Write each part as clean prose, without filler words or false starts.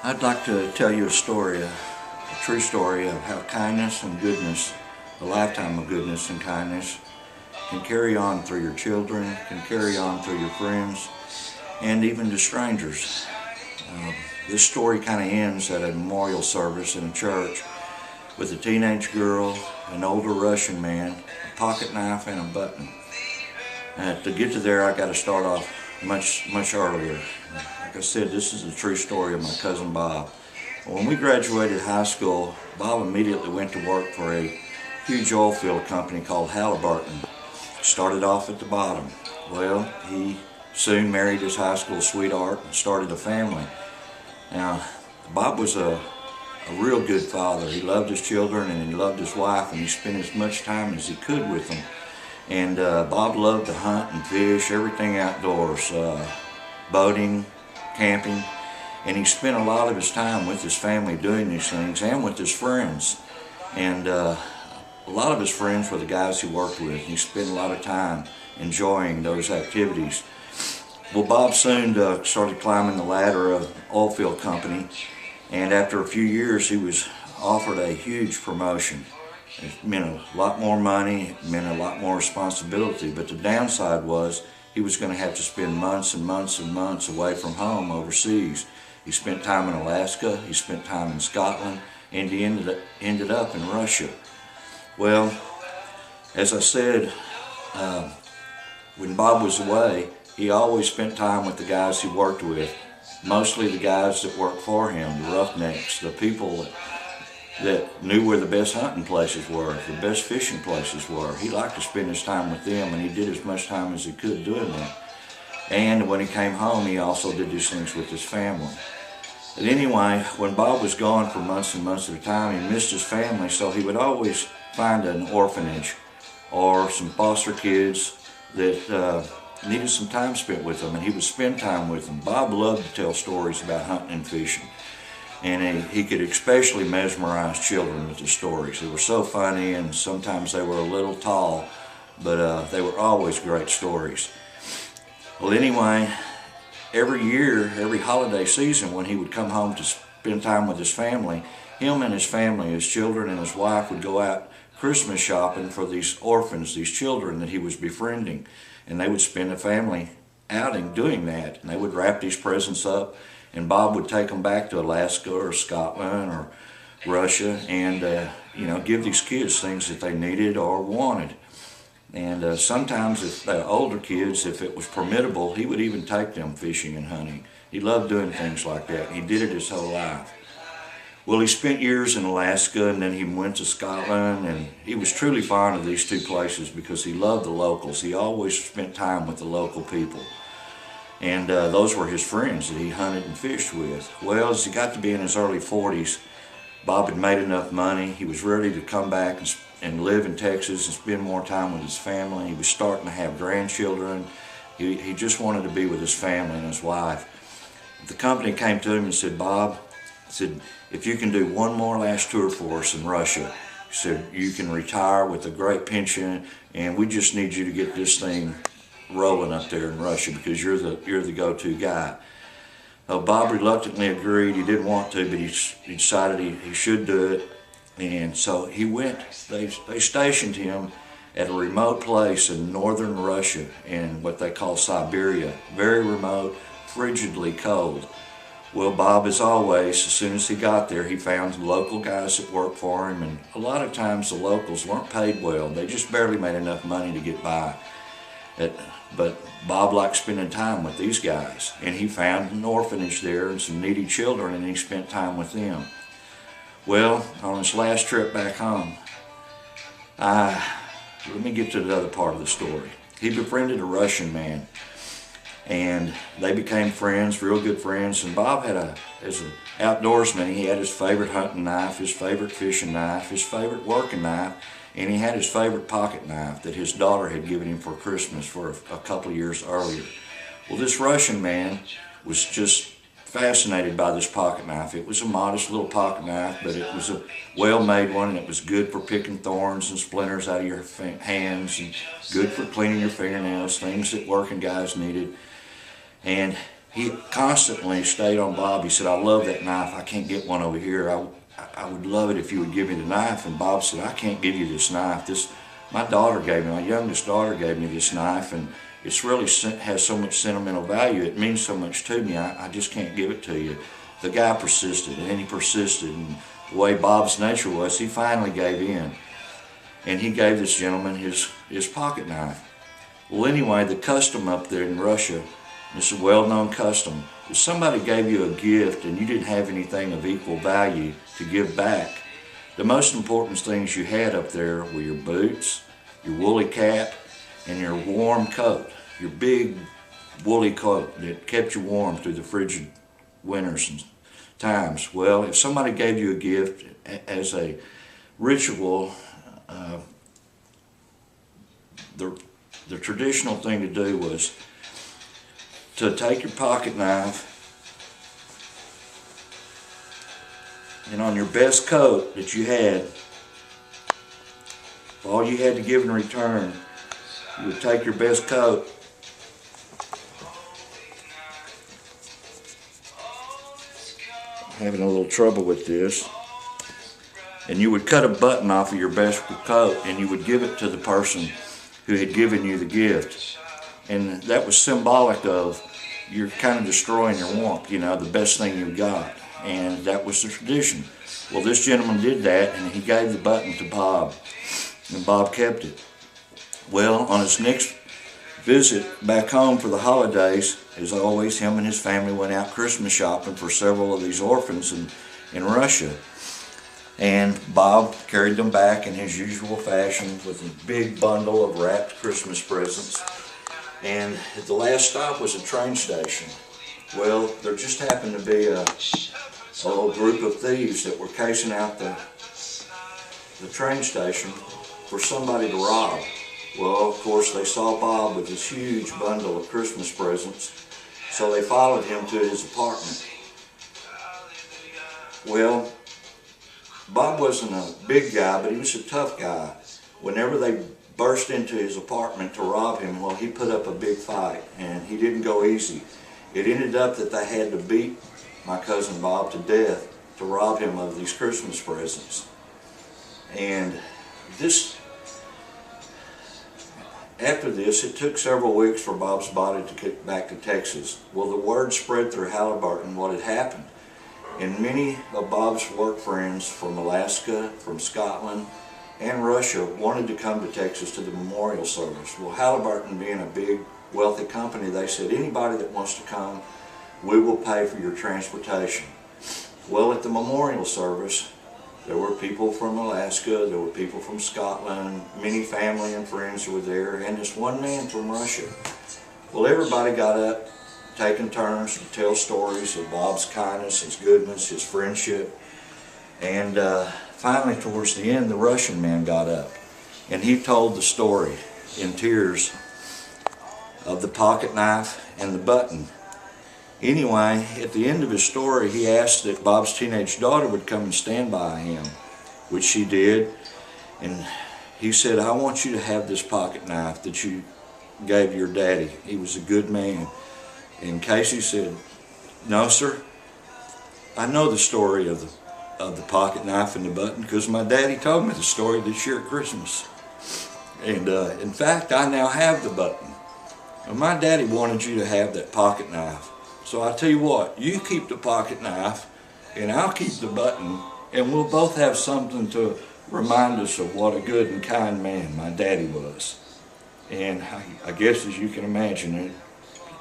I'd like to tell you a story, a true story of how kindness and goodness, a lifetime of goodness and kindness, can carry on through your children, can carry on through your friends, and even to strangers. This story kind of ends at a memorial service in a church with a teenage girl, an older Russian man, a pocket knife, and a button. To get to there, I got to start off much earlier. Like I said, this is a true story of my cousin Bob. When we graduated high school, Bob immediately went to work for a huge oil field company called Halliburton. Started off at the bottom. Well, he soon married his high school sweetheart and started a family. Now, Bob was a real good father. He loved his children and he loved his wife, and he spent as much time as he could with them. And Bob loved to hunt and fish, everything outdoors, boating, camping, and he spent a lot of his time with his family doing these things and with his friends. And a lot of his friends were the guys he worked with. He spent a lot of time enjoying those activities. Well, Bob soon started climbing the ladder of the oil field company, and after a few years he was offered a huge promotion. It meant a lot more money, it meant a lot more responsibility, but the downside was he was going to have to spend months and months and months away from home overseas. He spent time in Alaska, he spent time in Scotland, and he ended up in Russia. Well, as I said, when Bob was away, he always spent time with the guys he worked with, mostly the guys that worked for him, the roughnecks, the people that knew where the best hunting places were, the best fishing places were. He liked to spend his time with them, and he did as much time as he could doing that. And when he came home, he also did these things with his family. But anyway, when Bob was gone for months and months at a time, he missed his family, so he would always find an orphanage or some foster kids that needed some time spent with them, and he would spend time with them. Bob loved to tell stories about hunting and fishing, and he could especially mesmerize children with the stories. They were so funny, and sometimes they were a little tall, but they were always great stories. Well, anyway, every year, every holiday season, when he would come home to spend time with his family, him and his family, his children and his wife, would go out Christmas shopping for these orphans, these children that he was befriending. And they would spend a family outing doing that. And they would wrap these presents up, and Bob would take them back to Alaska or Scotland or Russia and give these kids things that they needed or wanted. And sometimes if the older kids, if it was permittable, he would even take them fishing and hunting. He loved doing things like that. He did it his whole life. Well, he spent years in Alaska, and then he went to Scotland, and he was truly fond of these two places because he loved the locals. He always spent time with the local people. And those were his friends that he hunted and fished with. Well, as he got to be in his early 40s, Bob had made enough money. He was ready to come back and live in Texas and spend more time with his family. He was starting to have grandchildren. He just wanted to be with his family and his wife. The company came to him and said, "Bob," said, "if you can do one more last tour for us in Russia," he said, "you can retire with a great pension, and we just need you to get this thing rolling up there in Russia because you're the go-to guy." Bob reluctantly agreed. He didn't want to, but he decided he should do it, and so he went. They stationed him at a remote place in northern Russia in what they call Siberia, very remote, frigidly cold. Well, Bob, as always, as soon as he got there, he found local guys that worked for him, and a lot of times the locals weren't paid well. They just barely made enough money to get by. But Bob liked spending time with these guys, and he found an orphanage there and some needy children, and he spent time with them. Well, on his last trip back home, let me get to the other part of the story. He befriended a Russian man, and they became friends, real good friends. And Bob as an outdoorsman, he had his favorite hunting knife, his favorite fishing knife, his favorite working knife, and he had his favorite pocket knife that his daughter had given him for Christmas for a couple of years earlier. Well, this Russian man was just fascinated by this pocket knife. It was a modest little pocket knife, but it was a well-made one, and it was good for picking thorns and splinters out of your hands, and good for cleaning your fingernails, things that working guys needed. And he constantly stayed on Bob. He said, I love that knife. I can't get one over here. I would love it if you would give me the knife. And Bob said, I can't give you this knife. My daughter gave me, my youngest daughter gave me this knife, and it's really has so much sentimental value. It means so much to me. I just can't give it to you. The guy persisted, and he persisted. And the way Bob's nature was, he finally gave in. And he gave this gentleman his pocket knife. Well, anyway, the custom up there in Russia, it's a well-known custom. If somebody gave you a gift and you didn't have anything of equal value to give back, the most important things you had up there were your boots, your woolly cap, and your warm coat, your big woolly coat that kept you warm through the frigid winters and times. Well, if somebody gave you a gift as a ritual, the traditional thing to do was to take your pocket knife, and on your best coat that you had, all you had to give in return, you would take your best coat having a little trouble with this, and you would cut a button off of your best coat and you would give it to the person who had given you the gift. And that was symbolic of you're kind of destroying your warmth, you know, the best thing you got. And that was the tradition. Well, this gentleman did that, and he gave the button to Bob, and Bob kept it. Well, on his next visit back home for the holidays, as always, him and his family went out Christmas shopping for several of these orphans in Russia. And Bob carried them back in his usual fashion with a big bundle of wrapped Christmas presents. And the last stop was a train station. Well, there just happened to be a little group of thieves that were casing out the train station for somebody to rob. Well, of course, they saw Bob with this huge bundle of Christmas presents, so they followed him to his apartment. Well, Bob wasn't a big guy, but he was a tough guy. Whenever they burst into his apartment to rob him, well, he put up a big fight, and he didn't go easy. It ended up that they had to beat my cousin Bob to death to rob him of these Christmas presents. And after this, it took several weeks for Bob's body to get back to Texas. Well, the word spread through Halliburton what had happened. And many of Bob's work friends from Alaska, from Scotland, and Russia wanted to come to Texas to the memorial service. Well, Halliburton being a big, wealthy company, they said, anybody that wants to come, we will pay for your transportation. Well, at the memorial service, there were people from Alaska, there were people from Scotland, many family and friends were there, and this one man from Russia. Well, everybody got up, taking turns to tell stories of Bob's kindness, his goodness, his friendship. And finally, towards the end, the Russian man got up, and he told the story in tears of the pocket knife and the button. Anyway, at the end of his story, he asked that Bob's teenage daughter would come and stand by him, which she did. And he said, I want you to have this pocket knife that you gave your daddy. He was a good man. And Casey said, no, sir, I know the story of the pocket knife and the button because my daddy told me the story this year at Christmas. And in fact, I now have the button. And my daddy wanted you to have that pocket knife. So I tell you what, you keep the pocket knife and I'll keep the button, and we'll both have something to remind us of what a good and kind man my daddy was. And I guess, as you can imagine, it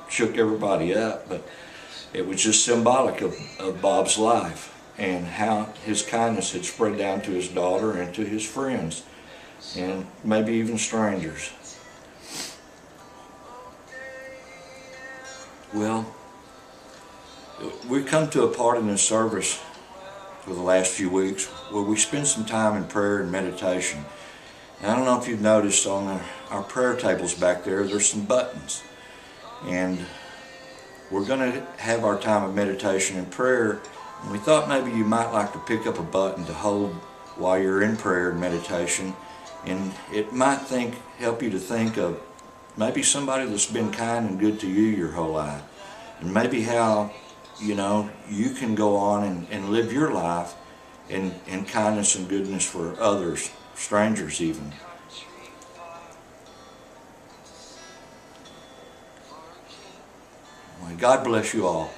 shook everybody up, but it was just symbolic of Bob's life and how his kindness had spread down to his daughter and to his friends and maybe even strangers. Well, we've come to a part in this service for the last few weeks where we spend some time in prayer and meditation. And I don't know if you've noticed on our prayer tables back there, there's some buttons. And we're going to have our time of meditation and prayer. And we thought maybe you might like to pick up a button to hold while you're in prayer and meditation. And it might help you to think of maybe somebody that's been kind and good to you your whole life. and maybe how, you know, you can go on and live your life in kindness and goodness for others, strangers even. Well, God bless you all.